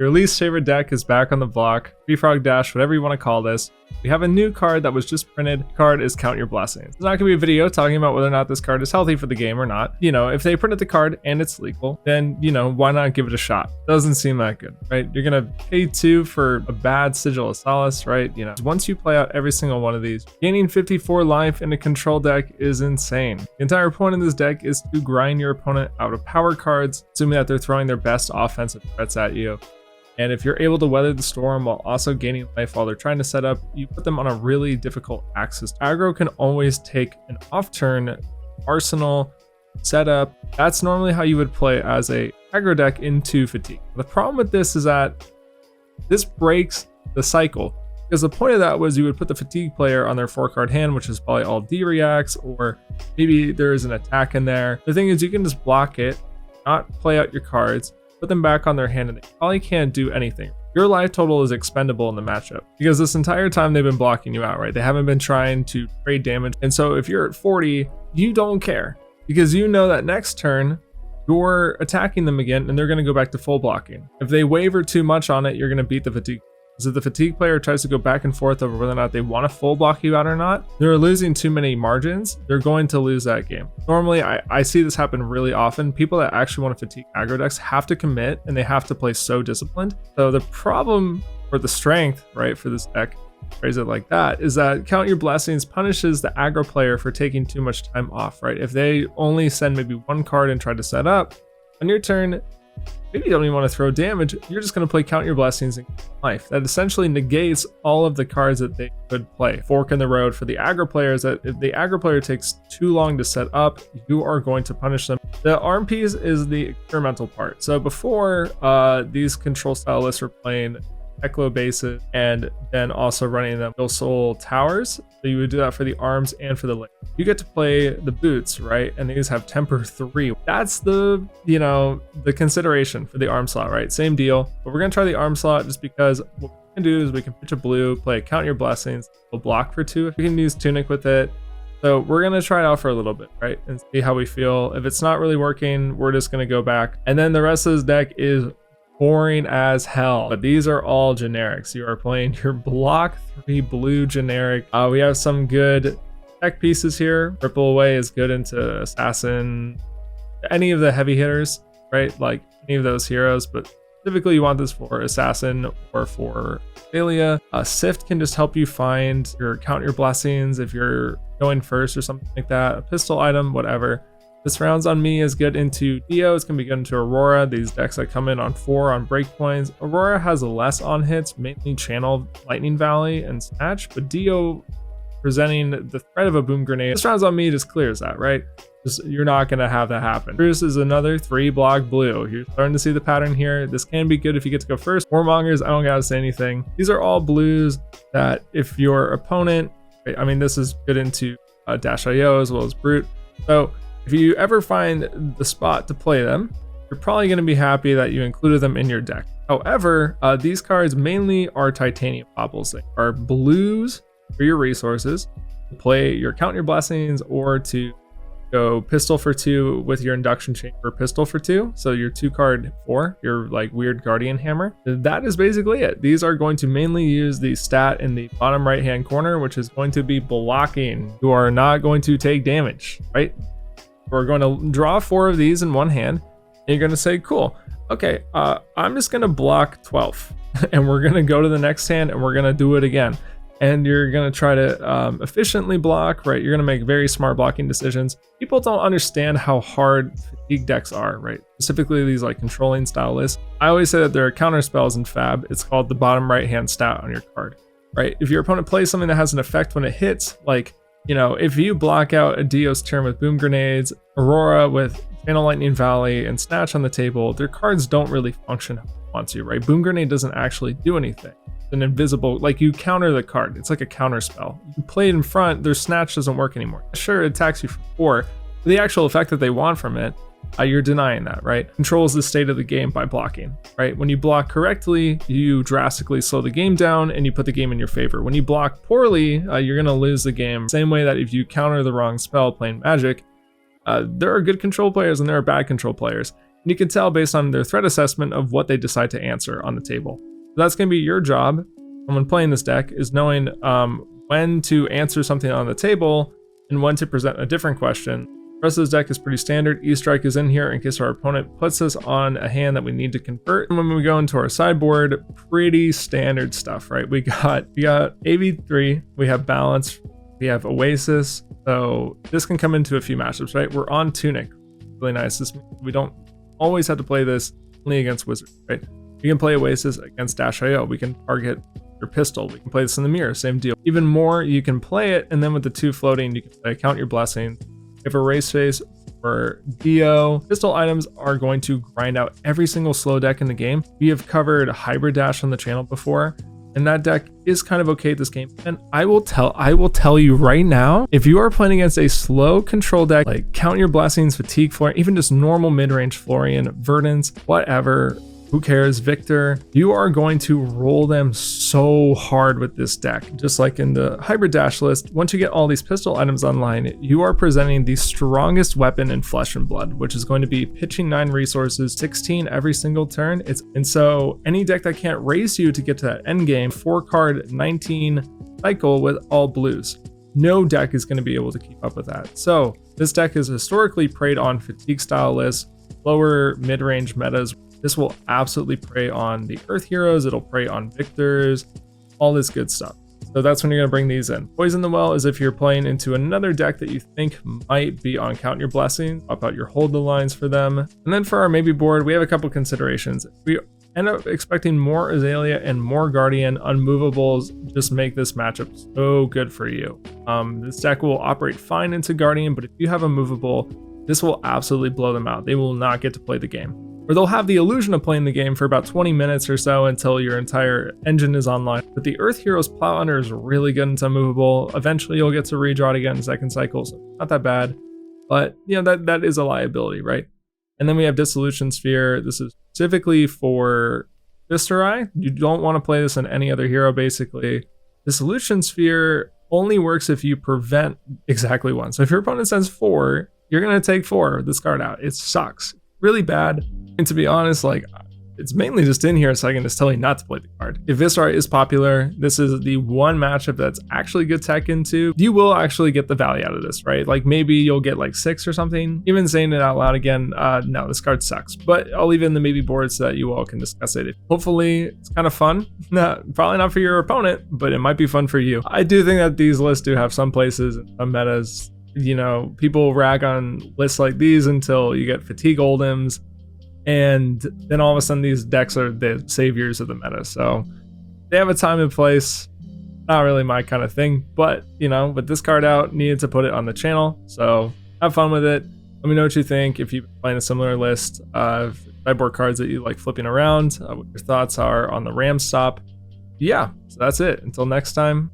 Your least favorite deck is back on the block. Free Frog Dash, whatever you want to call this. We have a new card that was just printed. The card is Count Your Blessings. It's not going to be a video talking about whether or not this card is healthy for the game or not. You know, if they printed the card and it's legal, then, you know, why not give it a shot? Doesn't seem that good, right? You're going to pay 2 for a bad Sigil of Solace, right? You know, once you play out every single one of these, gaining 54 life in a control deck is insane. The entire point of this deck is to grind your opponent out of power cards, assuming that they're throwing their best offensive threats at you. And if you're able to weather the storm while also gaining life while they're trying to set up, you put them on a really difficult axis. Aggro can always take an off turn, arsenal, setup. That's normally how you would play as a aggro deck into Fatigue. The problem with this is that this breaks the cycle, because the point of that was you would put the Fatigue player on their 4-card hand, which is probably all D reacts, or maybe there is an attack in there. The thing is, you can just block it, not play out your cards, put them back on their hand, and they probably can't do anything. Your life total is expendable in the matchup because this entire time they've been blocking you out, right? They haven't been trying to trade damage. And so if you're at 40, you don't care because you know that next turn you're attacking them again and they're going to go back to full blocking. If they waver too much on it, you're going to beat the Fatigue. Because if the Fatigue player tries to go back and forth over whether or not they want to full block you out or not, they're losing too many margins. They're going to lose that game. Normally, I see this happen really often. People that actually want to Fatigue aggro decks have to commit and they have to play so disciplined. So the problem, or the strength, right, for this deck, phrase it like that, is that Count Your Blessings punishes the aggro player for taking too much time off, right? If they only send maybe 1 card and try to set up, on your turn, maybe you don't even want to throw damage, you're just going to play Count Your Blessings and life. That essentially negates all of the cards that they could play. Fork in the road for the aggro players, that if the aggro player takes too long to set up, you are going to punish them. The arm piece is the experimental part. So before, these control style lists were playing Eklo bases and then also running them Soul Towers. So you would do that for the arms and for the leg. You get to play the boots, right? And these have temper 3. That's the, you know, the consideration for the arm slot, right? Same deal. But we're gonna try the arm slot just because what we can do is we can pitch a blue, play Count Your Blessings, we'll block for 2. We can use Tunic with it. So we're gonna try it out for a little bit, right? And see how we feel. If it's not really working, we're just gonna go back. And then the rest of this deck is boring as hell, but these are all generics. You are playing your block 3 blue generic. We have some good tech pieces here. Ripple Away is good into Assassin, any of the heavy hitters, right? Like any of those heroes, but typically you want this for Assassin or for Thalia. Sift can just help you find your Count Your Blessings if you're going first or something like that. A pistol item, whatever. This Rounds on Me is good into Dio. It's going to be good into Aurora. These decks that come in on 4 on breakpoints. Aurora has less on hits, mainly Channel, Lightning Valley, and Snatch, but Dio presenting the threat of a Boom Grenade. This Rounds on Me just clears that, right? You're not going to have that happen. Bruce is another 3 block blue. You're starting to see the pattern here. This can be good if you get to go first. Warmongers, I don't got to say anything. These are all blues that if your opponent, I mean, this is good into Dash.io as well as Brute. So if you ever find the spot to play them, you're probably going to be happy that you included them in your deck. However, these cards mainly are titanium baubles. They are blues for your resources to play your Count Your Blessings or to go pistol for 2 with your induction chamber pistol for 2. So your 2-card 4, your like weird guardian hammer. That is basically it. These are going to mainly use the stat in the bottom right hand corner, which is going to be blocking. You are not going to take damage, right? We're going to draw 4 of these in one hand, and you're going to say, cool, okay, I'm just going to block 12, and we're going to go to the next hand, and we're going to do it again. And you're going to try to efficiently block, right? You're going to make very smart blocking decisions. People don't understand how hard Fatigue decks are, right? Specifically these like controlling style lists. I always say that there are counter spells in Fab. It's called the bottom right hand stat on your card, right? If your opponent plays something that has an effect when it hits, like, you know, if you block out a Dio's turn with Boom Grenades, Aurora with Channel Lightning Valley, and Snatch on the table, their cards don't really function how you want to, right? Boom Grenade doesn't actually do anything. It's an invisible, like you counter the card. It's like a counter spell. You play it in front, their Snatch doesn't work anymore. Sure, it attacks you for 4, but the actual effect that they want from it, you're denying that, right? Controls the state of the game by blocking, right? When you block correctly, you drastically slow the game down and you put the game in your favor. When you block poorly, you're going to lose the game. Same way that if you counter the wrong spell playing Magic, there are good control players and there are bad control players. And you can tell based on their threat assessment of what they decide to answer on the table. So that's going to be your job when playing this deck, is knowing when to answer something on the table and when to present a different question. The rest of this deck is pretty standard. E-Strike is in here in case our opponent puts us on a hand that we need to convert. And when we go into our sideboard, pretty standard stuff, right? We got AV3, we have Balance, we have Oasis. So this can come into a few matchups, right? We're on Tunic, really nice. This means we don't always have to play this only against Wizards, right? We can play Oasis against Dash.io. We can target your pistol. We can play this in the mirror, same deal. Even more, you can play it, and then with the 2 floating, you can play Count Your Blessings. If a Race Face or Dio, pistol items are going to grind out every single slow deck in the game. We have covered Hybrid Dash on the channel before, and that deck is kind of okay at this game. And I will tell you right now, if you are playing against a slow control deck like Count Your Blessings, Fatigue Florian, even just normal mid-range Florian, Verdance, whatever, who cares, Victor, you are going to roll them so hard with this deck. Just like in the Hybrid Dash list, once you get all these pistol items online, you are presenting the strongest weapon in Flesh and Blood, which is going to be pitching 9 resources, 16 every single turn. And so any deck that can't race you to get to that end game, 4-card 19 cycle with all blues, no deck is going to be able to keep up with that. So this deck is historically preyed on fatigue style lists, lower mid-range metas. This will absolutely prey on the Earth Heroes, it'll prey on Victors, all this good stuff. So that's when you're going to bring these in. Poison the Well is if you're playing into another deck that you think might be on Count Your Blessings, pop out your Hold the Lines for them. And then for our maybe board, we have a couple considerations. We end up expecting more Azalea and more Guardian. Unmovables just make this matchup so good for you. This deck will operate fine into Guardian, but if you have a movable, this will absolutely blow them out. They will not get to play the game. Or they'll have the illusion of playing the game for about 20 minutes or so until your entire engine is online. But the Earth Heroes Plow Hunter is really good into movable. Eventually you'll get to redraw it again in second cycle, so not that bad. But you know, that is a liability, right? And then we have Dissolution Sphere. This is specifically for Viserai. You don't want to play this on any other hero, basically. Dissolution Sphere only works if you prevent exactly 1. So if your opponent sends 4, you're going to take 4, this card out. It sucks. Really bad. And to be honest, like, it's mainly just in here so I can just tell you not to play the card. If Viserai is popular, this is the one matchup that's actually good tech into. You will actually get the value out of this, right? Like maybe you'll get like 6 or something. Even saying it out loud again, no, this card sucks. But I'll leave it in the maybe board so that you all can discuss it. Hopefully it's kind of fun. Probably not for your opponent, but it might be fun for you. I do think that these lists do have some places and some metas. You know, people rag on lists like these until you get Fatigue Oldims, and then all of a sudden these decks are the saviors of the meta. So they have a time and place. Not really my kind of thing, but you know, with this card out, needed to put it on the channel. So have fun with it. Let me know what you think. If you're playing a similar list of sideboard cards that you like flipping around, what your thoughts are on the Ram stop. Yeah, so that's it. Until next time.